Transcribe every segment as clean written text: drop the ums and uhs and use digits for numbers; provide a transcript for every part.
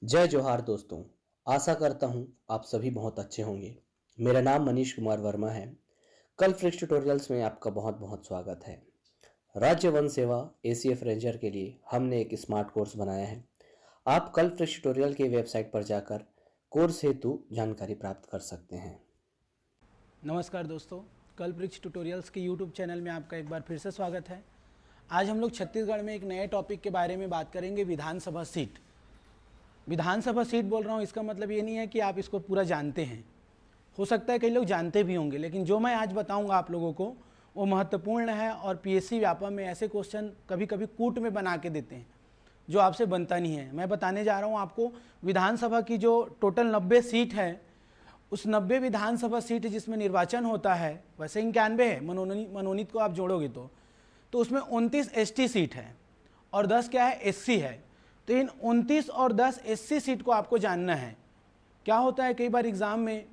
जय जोहार दोस्तों। आशा करता हूँ आप सभी बहुत अच्छे होंगे। मेरा नाम मनीष कुमार वर्मा है। कल फ्रिक्स ट्यूटोरियल्स में आपका बहुत बहुत स्वागत है। राज्य वन सेवा एसीएफ रेंजर के लिए हमने एक स्मार्ट कोर्स बनाया है। आप कल फ्रिक्स ट्यूटोरियल के वेबसाइट पर जाकर कोर्स हेतु जानकारी प्राप्त कर सकते हैं। नमस्कार दोस्तों, कल ब्रिज ट्यूटोरियल्स के यूट्यूब चैनल में आपका एक बार फिर से स्वागत है। आज हम लोग छत्तीसगढ़ में एक नए टॉपिक के बारे में बात करेंगे, विधानसभा सीट। विधानसभा सीट बोल रहा हूँ, इसका मतलब ये नहीं है कि आप इसको पूरा जानते हैं। हो सकता है कई लोग जानते भी होंगे, लेकिन जो मैं आज बताऊँगा आप लोगों को वो महत्वपूर्ण है। और पीएससी व्यापम में ऐसे क्वेश्चन कभी कभी कूट में बना के देते हैं जो आपसे बनता नहीं है। मैं बताने जा रहा हूँ आपको विधानसभा की जो टोटल 90 सीट है, उस 90 विधानसभा सीट जिसमें निर्वाचन होता है, वैसे 91 है, मनोनीत को आप जोड़ोगे तो उसमें 29 एसटी सीट है और 10 क्या है, एससी है। तो इन 29 और 10 एससी सीट को आपको जानना है। क्या होता है, कई बार एग्जाम में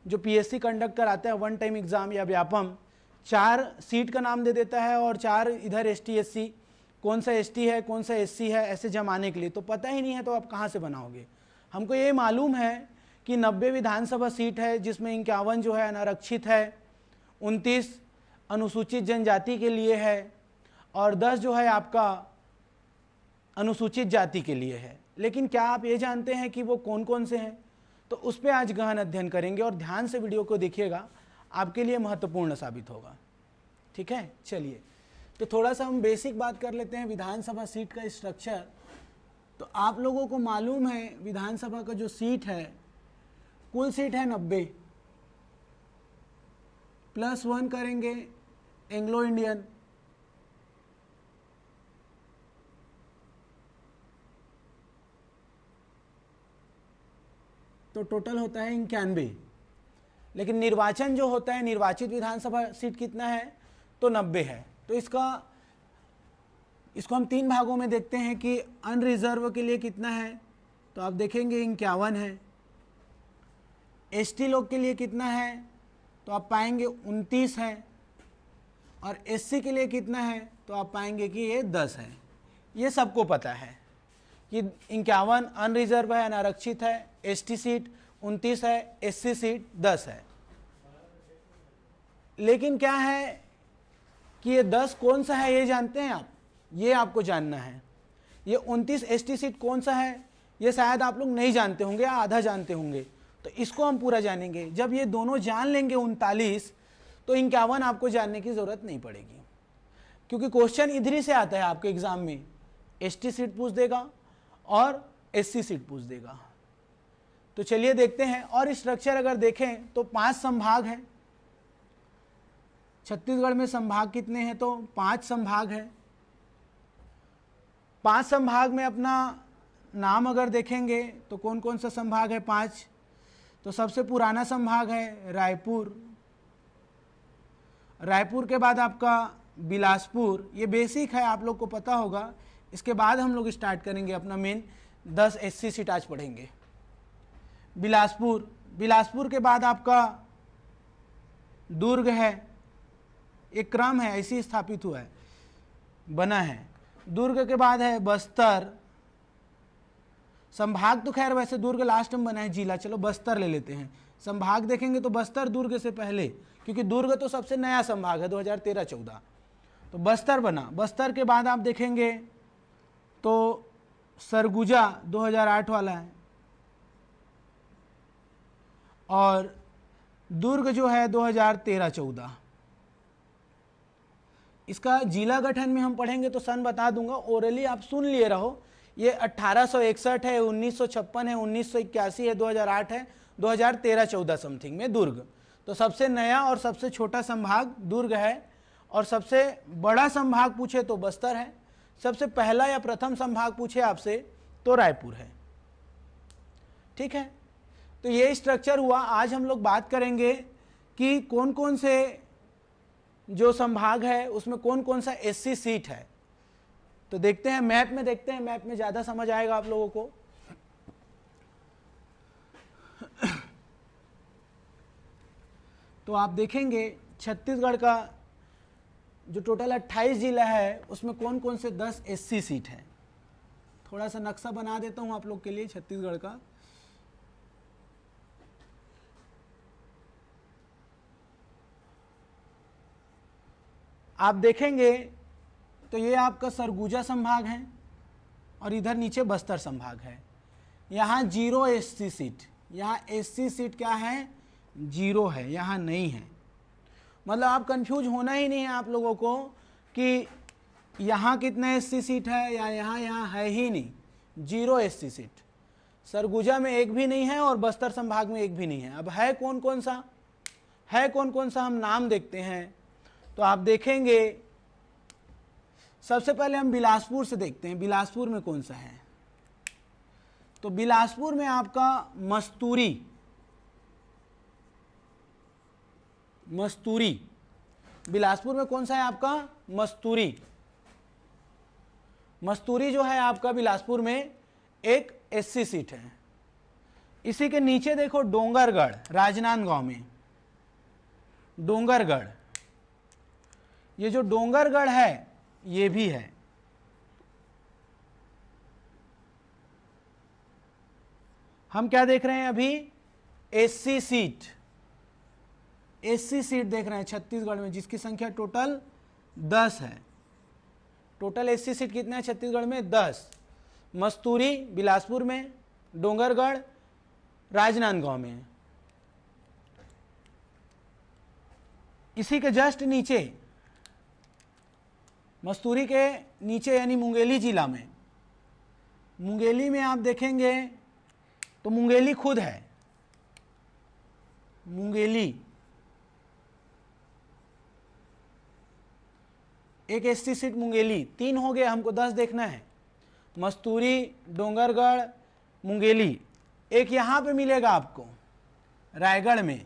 जो पीएससी कंडक्ट कराता है वन टाइम एग्जाम या व्यापम, 4 सीट का नाम दे देता है और 4 इधर एसटी एससी, कौन सा एसटी है कौन सा एससी है, ऐसे जमाने के लिए। तो पता ही नहीं है तो आप कहाँ से बनाओगे। हमको ये मालूम है कि 90 विधानसभा सीट है, जिसमें 51 जो है अनारक्षित है, 29 अनुसूचित जनजाति के लिए है और 10 जो है आपका अनुसूचित जाति के लिए है। लेकिन क्या आप ये जानते हैं कि वो कौन कौन से हैं? तो उस पर आज गहन अध्ययन करेंगे और ध्यान से वीडियो को देखिएगा, आपके लिए महत्वपूर्ण साबित होगा। ठीक है, चलिए तो थोड़ा सा हम बेसिक बात कर लेते हैं विधानसभा सीट का स्ट्रक्चर। तो आप लोगों को मालूम है विधानसभा का जो सीट है, कुल सीट है 90, +1 करेंगे एंग्लो इंडियन, तो टोटल होता है 91। लेकिन निर्वाचन जो होता है, निर्वाचित विधानसभा सीट कितना है, तो 90 है। तो इसको हम 3 भागों में देखते हैं कि अनरिजर्व के लिए कितना है, तो आप देखेंगे 51 है। एसटी लोग के लिए कितना है, तो आप पाएंगे 29 है। और एससी के लिए कितना है, तो आप पाएंगे कि ये 10 है। ये सबको पता है कि 51 अनरिजर्व है, अनारक्षित है, एसटी सीट 29 है, एससी सीट 10 है। लेकिन क्या है कि ये 10 कौन सा है, ये जानते हैं आप? ये आपको जानना है। ये 29 एसटी सीट कौन सा है, ये शायद आप लोग नहीं जानते होंगे या आधा जानते होंगे। तो इसको हम पूरा जानेंगे। जब ये दोनों जान लेंगे 39, तो 51 आपको जानने की जरूरत नहीं पड़ेगी, क्योंकि क्वेश्चन इधर ही से आता है आपके एग्जाम में। एसटी सीट पूछ देगा और एससी सीट पूछ देगा। तो चलिए देखते हैं। और स्ट्रक्चर अगर देखें तो 5 संभाग हैं छत्तीसगढ़ में। संभाग कितने हैं, तो 5 संभाग है। 5 संभाग में अपना नाम अगर देखेंगे तो कौन कौन सा संभाग है, 5। तो सबसे पुराना संभाग है रायपुर। रायपुर के बाद आपका बिलासपुर, ये बेसिक है, आप लोग को पता होगा। इसके बाद हम लोग स्टार्ट करेंगे अपना मेन 10 एससी सीट आज पढ़ेंगे। बिलासपुर के बाद आपका दुर्ग है। एक क्रम है, ऐसी स्थापित हुआ है, बना है। दुर्ग के बाद है बस्तर। संभाग तो खैर वैसे दुर्ग लास्ट में बना है, जिला चलो बस्तर ले लेते हैं। संभाग देखेंगे तो बस्तर दुर्ग से पहले, क्योंकि दुर्ग तो सबसे नया संभाग है 2013-14, तो बस्तर बना। बस्तर के बाद आप देखेंगे तो सरगुजा 2008 वाला है, और दुर्ग जो है 2013-14। इसका जिला गठन में हम पढ़ेंगे तो सन बता दूंगा, ओरली आप सुन लिए रहो। ये 1861 है, 1956 है, 1981 है, 2008 है, 2013-14 समथिंग में दुर्ग। तो सबसे नया और सबसे छोटा संभाग दुर्ग है, और सबसे बड़ा संभाग पूछे तो बस्तर है। सबसे पहला या प्रथम संभाग पूछे आपसे तो रायपुर है। ठीक है, तो ये स्ट्रक्चर हुआ। आज हम लोग बात करेंगे कि कौन कौन से जो संभाग है उसमें कौन कौन सा एससी सीट है। तो देखते हैं, मैप में देखते हैं, मैप में ज़्यादा समझ आएगा आप लोगों को। तो आप देखेंगे छत्तीसगढ़ का जो टोटल 28 जिला है उसमें कौन कौन से 10 एससी सीट है। थोड़ा सा नक्शा बना देता हूँ आप लोग के लिए छत्तीसगढ़ का। आप देखेंगे तो ये आपका सरगुजा संभाग है और इधर नीचे बस्तर संभाग है। यहाँ 0 एससी सीट, यहाँ एससी सीट क्या है, 0 है, यहाँ नहीं है। मतलब आप कंफ्यूज होना ही नहीं है आप लोगों को कि यहाँ कितना एससी सीट है या यहाँ है ही नहीं, 0 एससी सीट। सरगुजा में एक भी नहीं है और बस्तर संभाग में एक भी नहीं है। अब है कौन कौन सा, हम नाम देखते हैं। तो आप देखेंगे सबसे पहले हम बिलासपुर से देखते हैं, बिलासपुर में कौन सा है। तो बिलासपुर में आपका मस्तूरी, बिलासपुर में कौन सा है आपका, मस्तूरी जो है आपका बिलासपुर में एक एससी सीट है। इसी के नीचे देखो डोंगरगढ़, राजनांदगांव में डोंगरगढ़, ये जो डोंगरगढ़ है ये भी है। हम क्या देख रहे हैं अभी, एससी सीट देख रहे हैं छत्तीसगढ़ में, जिसकी संख्या टोटल 10 है। टोटल एससी सीट कितना है छत्तीसगढ़ में, 10। मस्तूरी बिलासपुर में, डोंगरगढ़ राजनांदगांव में। इसी के जस्ट नीचे, मस्तूरी के नीचे यानी मुंगेली जिला में, मुंगेली में आप देखेंगे तो मुंगेली खुद है, मुंगेली एक एससी सीट मुंगेली, 3 हो गए, हमको 10 देखना है। मस्तूरी, डोंगरगढ़, मुंगेली। एक यहाँ पे मिलेगा आपको रायगढ़ में,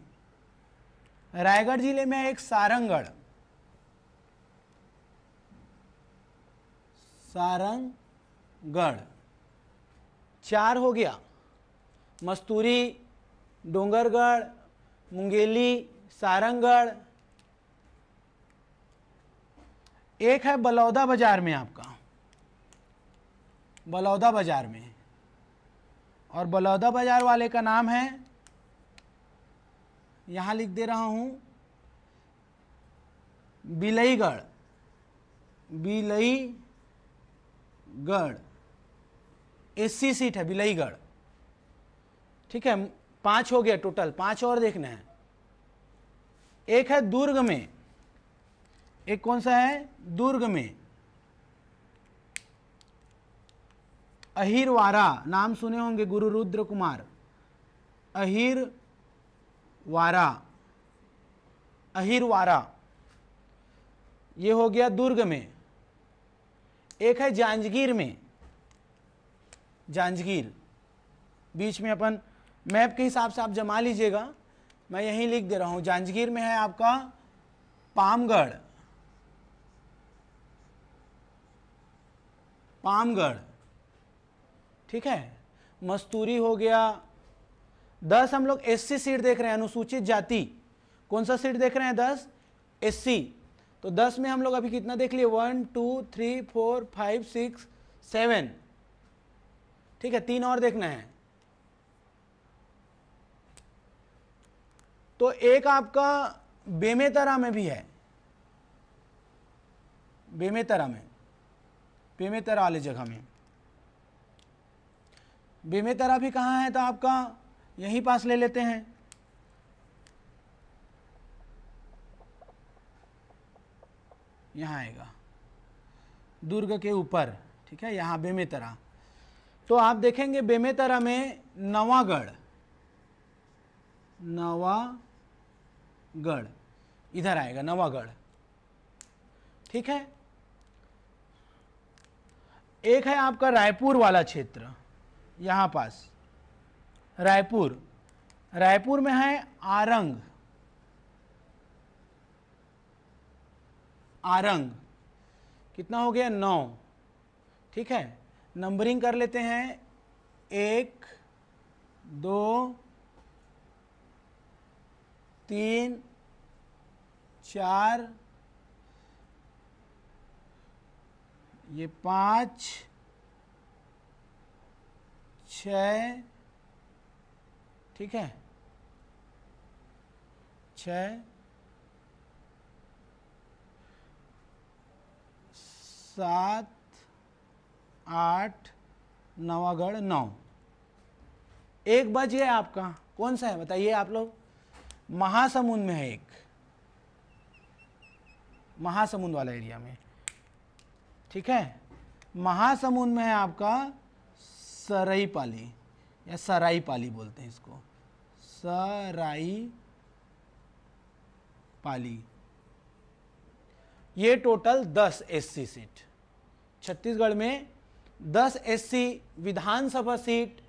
रायगढ़ जिले में एक सारंगगढ़, सारंगगढ़ 4 हो गया। मस्तूरी, डोंगरगढ़, मुंगेली, सारंगगढ़। एक है बलौदा बाजार में आपका, बलौदा बाजार में, और बलौदा बाजार वाले का नाम है, यहां लिख दे रहा हूं, बिलईगढ़, बिलईगढ़ एससी सीट है बिलईगढ़। ठीक है, 5 हो गया टोटल, 5 और देखना है। एक है दुर्ग में, एक कौन सा है, दुर्ग में अहिरवारा, नाम सुने होंगे, गुरु रुद्र कुमार, अहिरवारा, ये हो गया दुर्ग में। एक है जांजगीर में, जांजगीर बीच में, अपन मैप के हिसाब से आप जमा लीजिएगा, मैं यहीं लिख दे रहा हूं। जांजगीर में है आपका पामगढ़, ठीक है। मस्तूरी हो गया। 10 हम लोग एससी सीट देख रहे हैं, अनुसूचित जाति। कौन सा सीट देख रहे हैं, 10 एससी। तो 10 में हम लोग अभी कितना देख लिए, 1 2 3 4 5 6 7, ठीक है, 3 और देखना है। तो एक आपका बेमेतरा में भी है, बेमेतरा में, बेमेतरा वाली जगह में। बेमेतरा भी कहाँ है, तो आपका यहीं पास ले लेते हैं, यहाँ आएगा दुर्ग के ऊपर, ठीक है, यहाँ बेमेतरा। तो आप देखेंगे बेमेतरा में नवागढ़, नवागढ़ इधर आएगा, नवागढ़, ठीक है। एक है आपका रायपुर वाला क्षेत्र, यहाँ पास रायपुर, रायपुर में है आरंग, आरंग कितना हो गया, 9, ठीक है। नंबरिंग कर लेते हैं, 1 2 3 4, ये 5 6, ठीक है, 6, 7, 8, नवागढ़ 9। एक बच गया आपका, कौन सा है बताइए आप लोग? महासमुंद में है एक, महासमुंद वाला एरिया में, ठीक है। महासमुंद में है आपका सराईपाली या सराईपाली बोलते हैं इसको, सराईपाली। ये टोटल 10 एससी सीट छत्तीसगढ़ में, 10 एससी विधानसभा सीट।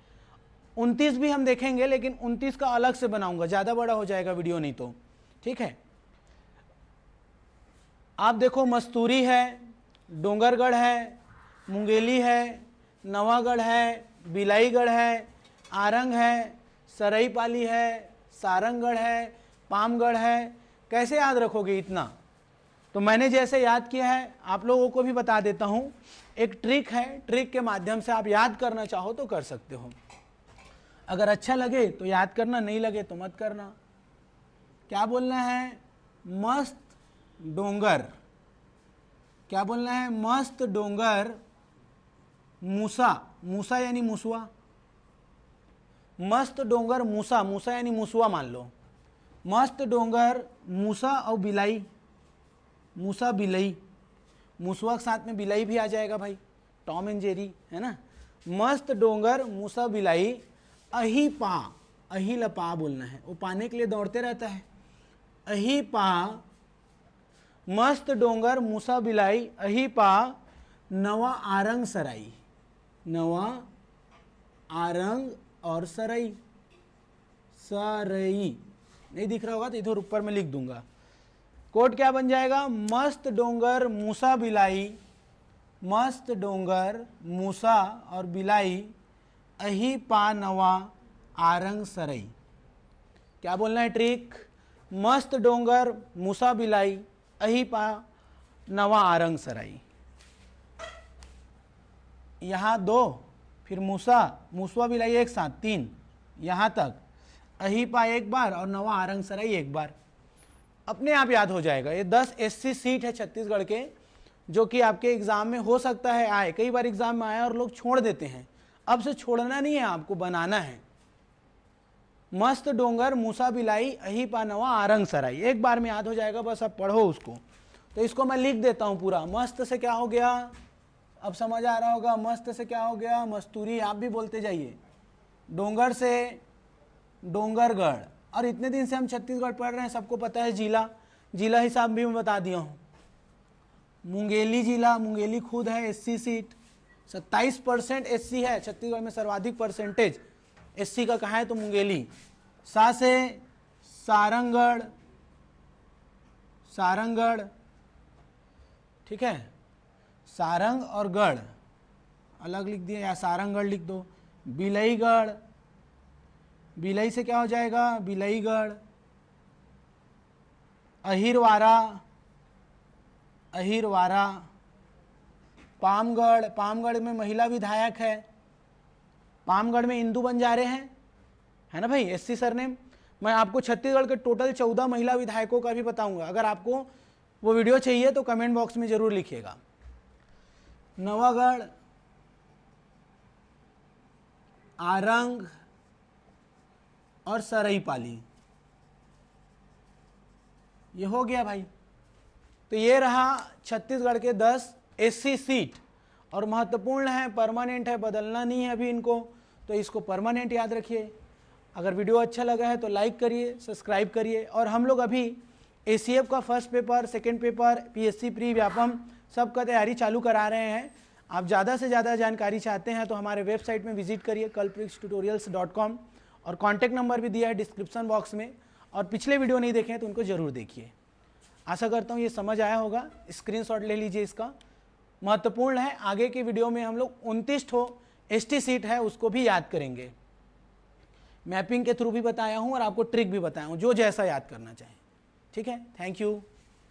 29 भी हम देखेंगे, लेकिन 29 का अलग से बनाऊंगा, ज़्यादा बड़ा हो जाएगा वीडियो नहीं तो, ठीक है। आप देखो, मस्तूरी है, डोंगरगढ़ है, मुंगेली है, नवागढ़ है, बिलाईगढ़ है, आरंग है, सराईपाली है, सारंगगढ़ है, पामगढ़ है। कैसे याद रखोगे इतना? तो मैंने जैसे याद किया है आप लोगों को भी बता देता हूँ। एक ट्रिक है, ट्रिक के माध्यम से आप याद करना चाहो तो कर सकते हो। अगर अच्छा लगे तो याद करना, नहीं लगे तो मत करना। क्या बोलना है? मस्त डोंगर। क्या बोलना है? मस्त डोंगर मूसा, मूसा यानी मुसवा, मस्त डोंगर मूसा, मूसा यानी मुसवा मान लो। मस्त डोंगर मूसा और बिलाई, मूसा बिलई, मूसवा के साथ में बिलाई भी आ जाएगा भाई, टॉम एंड जेरी है ना। मस्त डोंगर मूसा बिलाई अही पा, अही लपा बोलना है, वो पाने के लिए दौड़ते रहता है। अही पा, मस्त डोंगर मूसा बिलाई अही पा नवा आरंग सराई, नवा आरंग और सराई, सरई नहीं दिख रहा होगा तो इधर ऊपर में लिख दूंगा। कोड क्या बन जाएगा? मस्त डोंगर मूसा बिलाई, मस्त डोंगर मूसा और बिलाई अही पा नवा आरंग सरई। क्या बोलना है ट्रिक? मस्त डोंगर मूसा बिलाई अही पा नवा आरंग सराई। यहाँ 2, फिर मूसा, मूसवा बिलाई एक साथ 3, यहाँ तक अहीपा एक बार और नवा आरंग सराई एक बार। अपने आप याद हो जाएगा। ये 10 एससी सीट है छत्तीसगढ़ के, जो कि आपके एग्जाम में हो सकता है आए। कई बार एग्जाम में आया और लोग छोड़ देते हैं। अब से छोड़ना नहीं है, आपको बनाना है। मस्त डोंगर मूसा बिलाई अहीपा नवा आरंग सराई, एक बार में याद हो जाएगा, बस अब पढ़ो उसको। तो इसको मैं लिख देता हूँ पूरा। मस्त से क्या हो गया, अब समझ आ रहा होगा। मस्त से क्या हो गया? मस्तूरी, आप भी बोलते जाइए। डोंगर से डोंगरगढ़, और इतने दिन से हम छत्तीसगढ़ पढ़ रहे हैं, सबको पता है जिला, जिला हिसाब भी मैं बता दिया हूँ। मुंगेली जिला, मुंगेली खुद है एससी सीट, 27% एससी है छत्तीसगढ़ में, सर्वाधिक परसेंटेज एससी का कहाँ है तो मुंगेली। सा से सारंगगढ़, सारंगगढ़, ठीक है, सारंग और गढ़ अलग लिख दिया, या सारंगगढ़ लिख दो। बिलईगढ़, बिलई से क्या हो जाएगा? बिलईगढ़। अहिरवारा, अहिरवारा। पामगढ़, पामगढ़ में महिला विधायक है, पामगढ़ में इंदू बंजारे हैं, है ना भाई, एससी सरनेम। मैं आपको छत्तीसगढ़ के टोटल 14 महिला विधायकों का भी बताऊंगा। अगर आपको वो वीडियो चाहिए तो कमेंट बॉक्स में जरूर लिखिएगा। नवागढ़, आरंग और सराईपाली, ये हो गया भाई। तो ये रहा छत्तीसगढ़ के 10 एससी सीट, और महत्वपूर्ण है, परमानेंट है, बदलना नहीं है अभी इनको, तो इसको परमानेंट याद रखिए। अगर वीडियो अच्छा लगा है तो लाइक करिए, सब्सक्राइब करिए। और हम लोग अभी एसीएफ का first paper, second paper, PSC pre, Vyapam सब का तैयारी चालू करा रहे हैं। आप ज़्यादा से ज़्यादा जानकारी चाहते हैं तो हमारे वेबसाइट में विजिट करिए kalprikstutorials.com, और कॉन्टैक्ट नंबर भी दिया है डिस्क्रिप्शन बॉक्स में। और पिछले वीडियो नहीं देखे हैं तो उनको ज़रूर देखिए। आशा करता हूँ ये समझ आया होगा। स्क्रीनशॉट ले लीजिए इसका, महत्वपूर्ण है। आगे के वीडियो में हम लोग 29 एसटी सीट है उसको भी याद करेंगे। मैपिंग के थ्रू भी बताया हूँ और आपको ट्रिक भी बताया हूँ, जो जैसा याद करना चाहें। ठीक है, थैंक यू।